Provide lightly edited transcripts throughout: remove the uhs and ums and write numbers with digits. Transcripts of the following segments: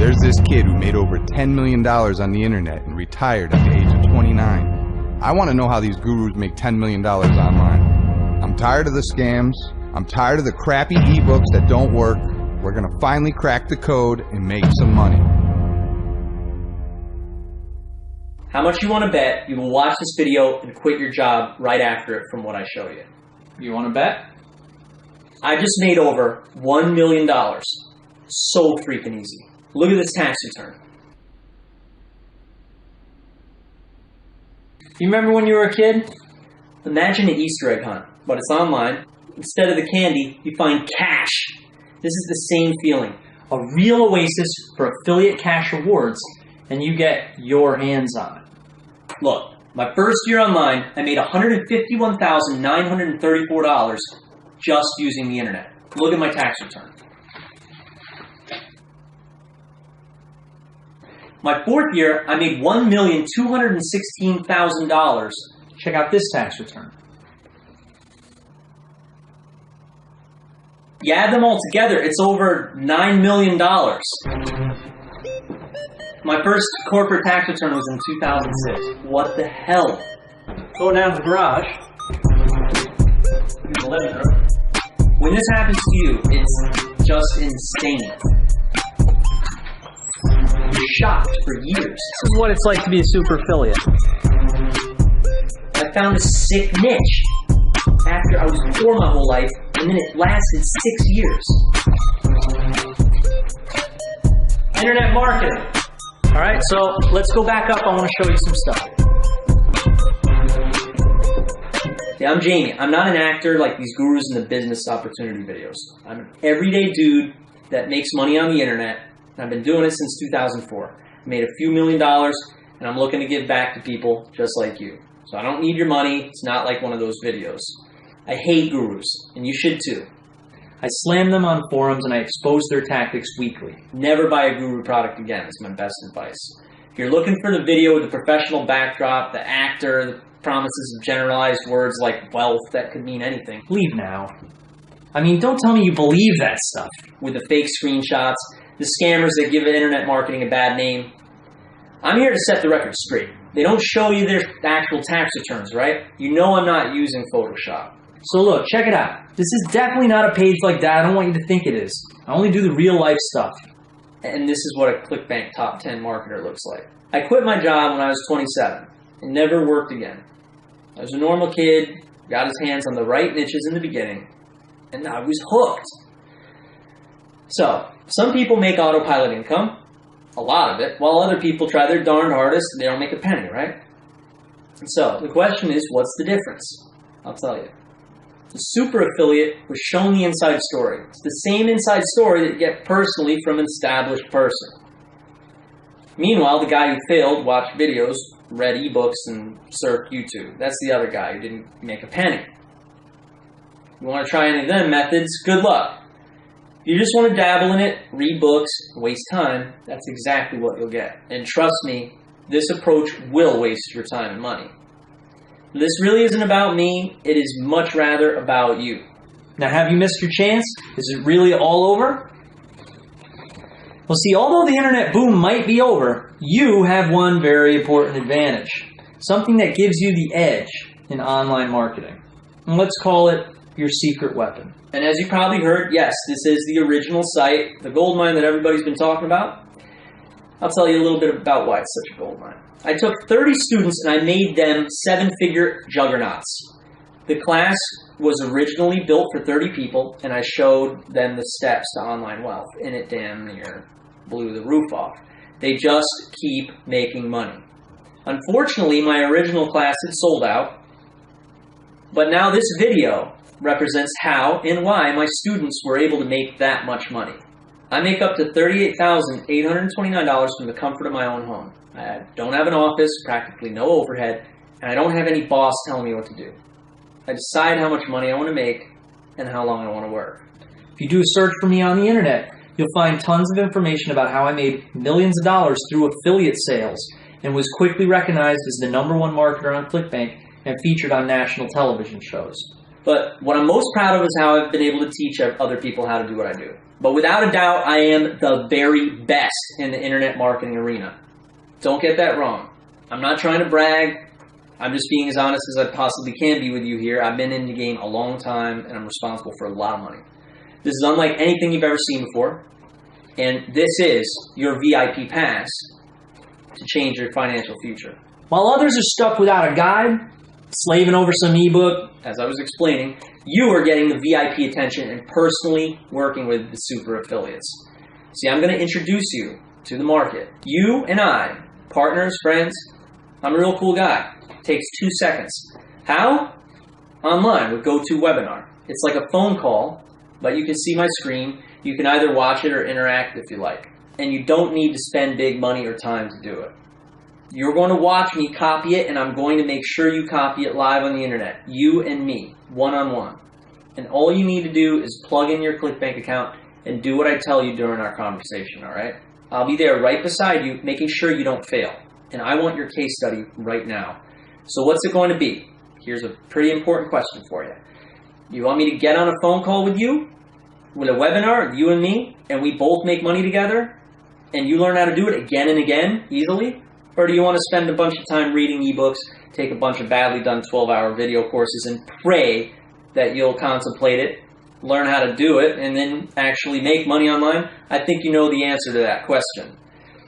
There's this kid who made over $10 million on the internet and retired at the age of 29. I want to know how these gurus make $10 million online. I'm tired of the scams. I'm tired of the crappy ebooks that don't work. We're going to finally crack the code and make some money. How much you want to bet you will watch this video and quit your job right after it from what I show you? You want to bet? I just made over $1 million. So freaking easy. Look at this tax return. You remember when you were a kid? Imagine an Easter egg hunt, but it's online. Instead of the candy, you find cash. This is the same feeling. A real oasis for affiliate cash rewards, and you get your hands on it. Look, my first year online, I made $151,934 just using the internet. Look at my tax return. My fourth year, I made $1,216,000. Check out this tax return. You add them all together, it's over $9 million. My first corporate tax return was in 2006. What the hell? Go down to the garage. In the living room. When this happens to you, it's just insane. You're shocked for years. This is what it's like to be a super affiliate. I found a sick niche after I was poor my whole life, and then it lasted 6 years. Internet marketing. All right, so let's go back up. I want to show you some stuff. Yeah, I'm Jamie. I'm not an actor like these gurus in the business opportunity videos. I'm an everyday dude that makes money on the internet, and I've been doing it since 2004. I made a few $1 million, and I'm looking to give back to people just like you. So I don't need your money. It's not like one of those videos. I hate gurus, and you should too. I slam them on forums and I expose their tactics weekly. Never buy a guru product again is my best advice. If you're looking for the video with the professional backdrop, the actor, the promises of generalized words like wealth that could mean anything, leave now. I mean, don't tell me you believe that stuff. With the fake screenshots, the scammers that give internet marketing a bad name. I'm here to set the record straight. They don't show you their actual tax returns, right? You know I'm not using Photoshop. So look, check it out. This is definitely not a page like that. I don't want you to think it is. I only do the real life stuff. And this is what a ClickBank top 10 marketer looks like. I quit my job when I was 27 and never worked again. I was a normal kid, got his hands on the right niches in the beginning, and I was hooked. So, some people make autopilot income, a lot of it, while other people try their darn hardest and they don't make a penny, right? And so, the question is, what's the difference? I'll tell you. The super affiliate was shown the inside story. It's the same inside story that you get personally from an established person. Meanwhile, the guy who failed watched videos, read ebooks, and surfed YouTube. That's the other guy who didn't make a penny. You want to try any of them methods? Good luck. If you just want to dabble in it, read books, waste time, that's exactly what you'll get. And trust me, this approach will waste your time and money. This really isn't about me. It is much rather about you. Now, have you missed your chance? Is it really all over? Well, see, although the internet boom might be over, you have one very important advantage. Something that gives you the edge in online marketing. And let's call it your secret weapon. And as you probably heard, yes, this is the original site, the goldmine that everybody's been talking about. I'll tell you a little bit about why it's such a goldmine. I took 30 students and I made them 7-figure juggernauts. The class was originally built for 30 people, and I showed them the steps to online wealth, and it damn near blew the roof off. They just keep making money. Unfortunately, my original class had sold out, but now this video represents how and why my students were able to make that much money. I make up to $38,829 from the comfort of my own home. I don't have an office, practically no overhead, and I don't have any boss telling me what to do. I decide how much money I want to make and how long I want to work. If you do a search for me on the internet, you'll find tons of information about how I made millions of dollars through affiliate sales and was quickly recognized as the #1 marketer on ClickBank and featured on national television shows. But what I'm most proud of is how I've been able to teach other people how to do what I do. But without a doubt, I am the very best in the internet marketing arena. Don't get that wrong. I'm not trying to brag. I'm just being as honest as I possibly can be with you here. I've been in the game a long time, and I'm responsible for a lot of money. This is unlike anything you've ever seen before, and this is your VIP pass to change your financial future. While others are stuck without a guide, slaving over some ebook, as I was explaining, you are getting the VIP attention and personally working with the super affiliates. See, I'm going to introduce you to the market. You and I, partners, friends, I'm a real cool guy. Takes 2 seconds. How? Online with GoToWebinar. It's like a phone call, but you can see my screen. You can either watch it or interact if you like. And you don't need to spend big money or time to do it. You're going to watch me copy it, and I'm going to make sure you copy it live on the internet. You and me, one-on-one. And all you need to do is plug in your ClickBank account and do what I tell you during our conversation, all right? I'll be there right beside you, making sure you don't fail. And I want your case study right now. So what's it going to be? Here's a pretty important question for you. You want me to get on a phone call with you, with a webinar, you and me, and we both make money together, and you learn how to do it again and again, easily? Or do you want to spend a bunch of time reading ebooks, take a bunch of badly done 12-hour video courses, and pray that you'll contemplate it, learn how to do it, and then actually make money online? I think you know the answer to that question.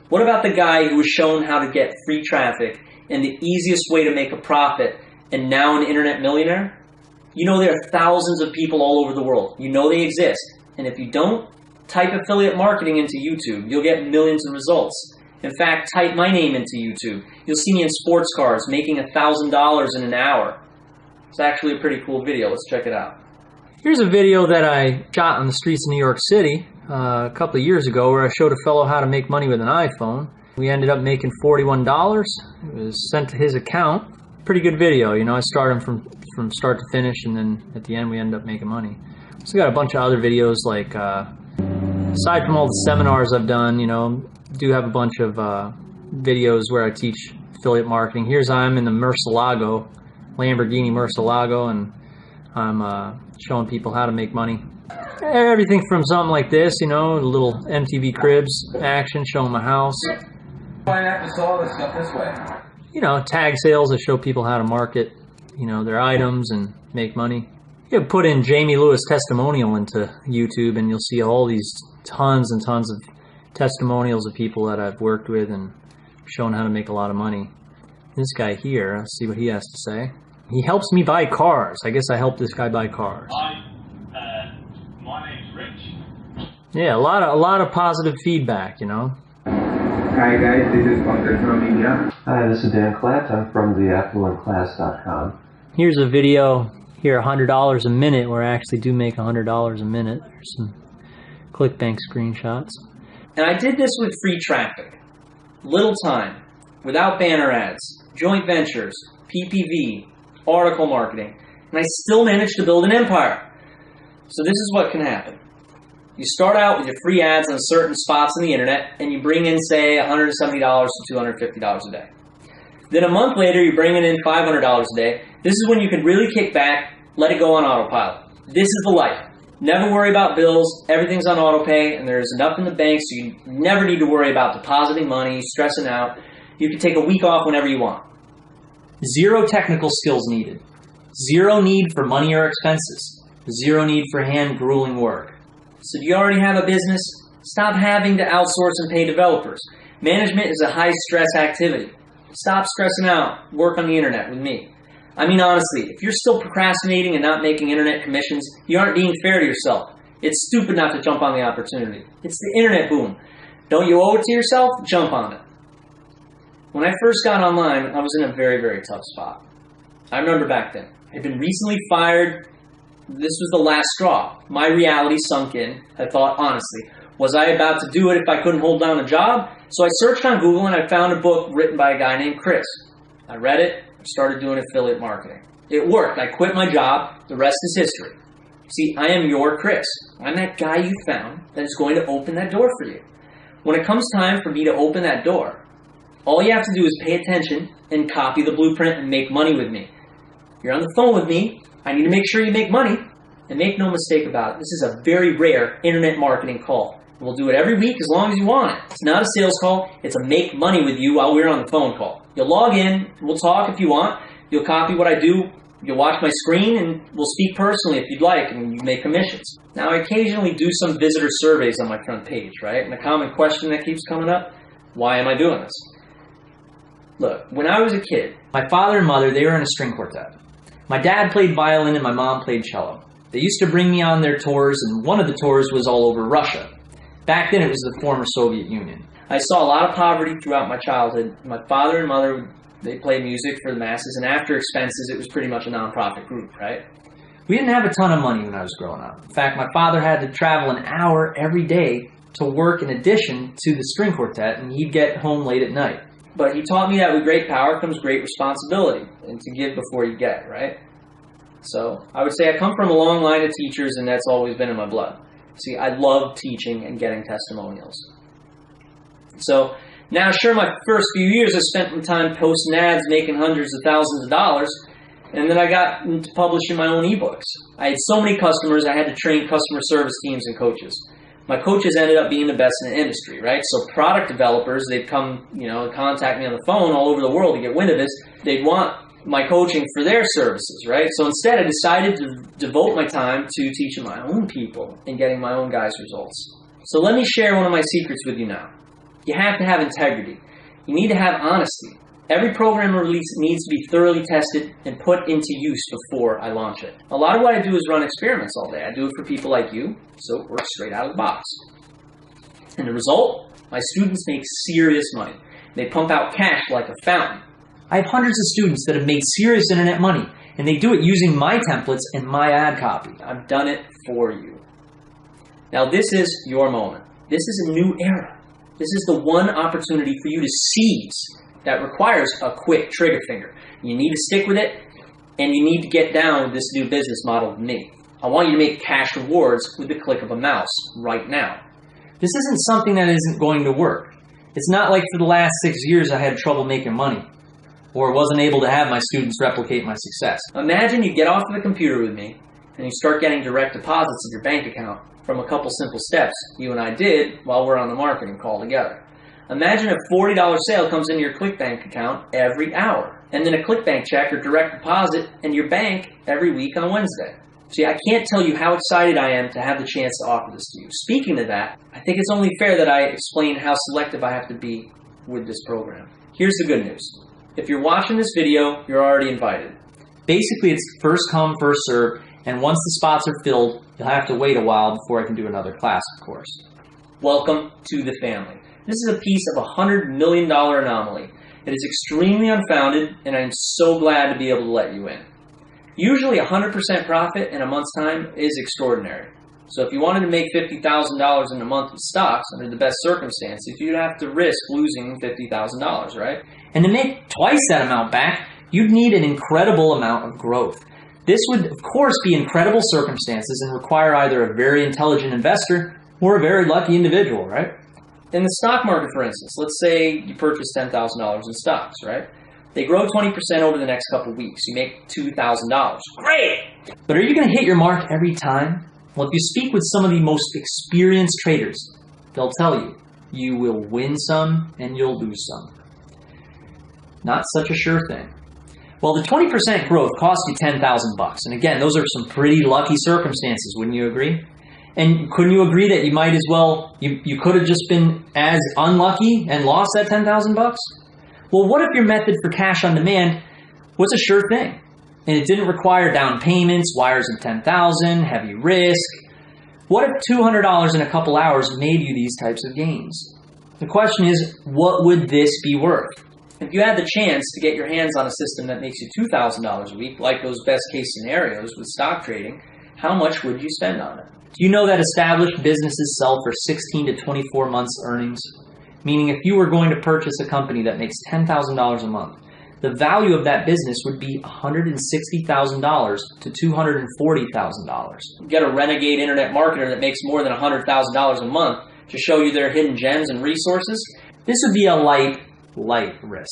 What about the guy who was shown how to get free traffic and the easiest way to make a profit, and now an internet millionaire? You know there are thousands of people all over the world. You know they exist. And if you don't, type affiliate marketing into YouTube. You'll get millions of results. In fact, type my name into YouTube. You'll see me in sports cars making $1,000 in an hour. It's actually a pretty cool video. Let's check it out. Here's a video that I shot on the streets of New York City a couple of years ago where I showed a fellow how to make money with an iPhone. We ended up making $41. It was sent to his account. Pretty good video. You know, I started from start to finish, and then at the end we ended up making money. So got a bunch of other videos, like aside from all the seminars I've done, you know, do have a bunch of videos where I teach affiliate marketing. Here's I'm in the Murcielago, Lamborghini Murcielago, and I'm showing people how to make money. Everything from something like this, you know, a little MTV Cribs action, showing my house. Why not just all this stuff this way? You know, tag sales, I show people how to market, you know, their items and make money. You put in Jamie Lewis testimonial into YouTube and you'll see all these tons and tons of testimonials of people that I've worked with and shown how to make a lot of money. This guy here, let's see what he has to say. He helps me buy cars. I guess I helped this guy buy cars. Hi, my name's Rich. Yeah, a lot of positive feedback, you know. Hi guys, this is Pankaj from India. Hi, this is Dan Klatt. I'm from theaffluentclass.com. Here's a video here, $100 a minute, where I actually do make $100 a minute. There's some ClickBank screenshots. And I did this with free traffic, little time, without banner ads, joint ventures, PPV, article marketing, and I still managed to build an empire. So this is what can happen. You start out with your free ads on certain spots on the internet, and you bring in, say, $170 to $250 a day. Then a month later, you're bringing in $500 a day. This is when you can really kick back, let it go on autopilot. This is the life. Never worry about bills. Everything's on autopay, and there's enough in the bank, so you never need to worry about depositing money, stressing out. You can take a week off whenever you want. Zero technical skills needed. Zero need for money or expenses. Zero need for hand-grueling work. So do you already have a business? Stop having to outsource and pay developers. Management is a high-stress activity. Stop stressing out. Work on the internet with me. I mean, honestly, if you're still procrastinating and not making internet commissions, you aren't being fair to yourself. It's stupid not to jump on the opportunity. It's the internet boom. Don't you owe it to yourself? Jump on it. When I first got online, I was in a very, very tough spot. I remember back then. I'd been recently fired. This was the last straw. My reality sunk in. I thought, honestly, was I about to do it if I couldn't hold down a job? So I searched on Google and I found a book written by a guy named Chris. I read it, started doing affiliate marketing. It worked. I quit my job. The rest is history. See, I am your Chris. I'm that guy you found that is going to open that door for you. When it comes time for me to open that door, all you have to do is pay attention and copy the blueprint and make money with me. You're on the phone with me. I need to make sure you make money. And make no mistake about it, this is a very rare internet marketing call. We'll do it every week as long as you want it. It's not a sales call. It's a make money with you while we're on the phone call. You'll log in. We'll talk if you want. You'll copy what I do. You'll watch my screen, and we'll speak personally if you'd like, and you make commissions. Now, I occasionally do some visitor surveys on my front page, right? And a common question that keeps coming up, why am I doing this? Look, when I was a kid, My father and mother, they were in a string quartet. My dad played violin and my mom played cello. They used to bring me on their tours, and one of the tours was all over Russia. Back then, it was the former Soviet Union. I saw a lot of poverty throughout my childhood. My father and mother, they played music for the masses, and after expenses, it was pretty much a nonprofit group, right? We didn't have a ton of money when I was growing up. In fact, my father had to travel an hour every day to work in addition to the string quartet, and he'd get home late at night. But he taught me that with great power comes great responsibility, and to give before you get, right? So I would say I come from a long line of teachers, and that's always been in my blood. See, I love teaching and getting testimonials. So now, sure, my first few years I spent my time posting ads, making hundreds of thousands of dollars, and then I got into publishing my own ebooks. I had so many customers, I had to train customer service teams and coaches. My coaches ended up being the best in the industry, right? So product developers, they'd come, contact me on the phone all over the world to get wind of this. They'd want my coaching for their services, right? So instead, I decided to devote my time to teaching my own people and getting my own guys' results. So let me share one of my secrets with you now. You have to have integrity. You need to have honesty. Every program I release needs to be thoroughly tested and put into use before I launch it. A lot of what I do is run experiments all day. I do it for people like you, so it works straight out of the box. And the result? My students make serious money. They pump out cash like a fountain. I have hundreds of students that have made serious internet money, and they do it using my templates and my ad copy. I've done it for you. Now this is your moment. This is a new era. This is the one opportunity for you to seize that requires a quick trigger finger. You need to stick with it, and you need to get down with this new business model with me. I want you to make cash rewards with the click of a mouse right now. This isn't something that isn't going to work. It's not like for the last 6 years I had trouble making money, or wasn't able to have my students replicate my success. Imagine you get off of the computer with me, and you start getting direct deposits in your bank account from a couple simple steps you and I did while we're on the marketing call together. Imagine a $40 sale comes into your ClickBank account every hour, and then a ClickBank check or direct deposit into your bank every week on Wednesday. See, I can't tell you how excited I am to have the chance to offer this to you. Speaking of that, I think it's only fair that I explain how selective I have to be with this program. Here's the good news. If you're watching this video, you're already invited. Basically, it's first come, first serve, and once the spots are filled, you'll have to wait a while before I can do another class, of course. Welcome to the family. This is a piece of a $100 million anomaly. It is extremely unfounded, and I'm so glad to be able to let you in. Usually 100% profit in a month's time is extraordinary. So if you wanted to make $50,000 in a month with stocks under the best circumstances, you'd have to risk losing $50,000, right? And to make twice that amount back, you'd need an incredible amount of growth. This would, of course, be incredible circumstances and require either a very intelligent investor or a very lucky individual, right? In the stock market, for instance, let's say you purchase $10,000 in stocks, right? They grow 20% over the next couple of weeks. You make $2,000. Great! But are you going to hit your mark every time? Well, if you speak with some of the most experienced traders, they'll tell you, you will win some and you'll lose some. Not such a sure thing. Well, the 20% growth costs you $10,000. And again, those are some pretty lucky circumstances, wouldn't you agree? And couldn't you agree that you might as well, you could have just been as unlucky and lost that $10,000? Well, what if your method for cash on demand was a sure thing? And it didn't require down payments, wires of $10,000, heavy risk. What if $200 in a couple hours made you these types of gains? The question is, what would this be worth? If you had the chance to get your hands on a system that makes you $2,000 a week, like those best case scenarios with stock trading, how much would you spend on it? Do you know that established businesses sell for 16 to 24 months earnings? Meaning if you were going to purchase a company that makes $10,000 a month, the value of that business would be $160,000 to $240,000. Get a renegade internet marketer that makes more than $100,000 a month to show you their hidden gems and resources. This would be a light risk.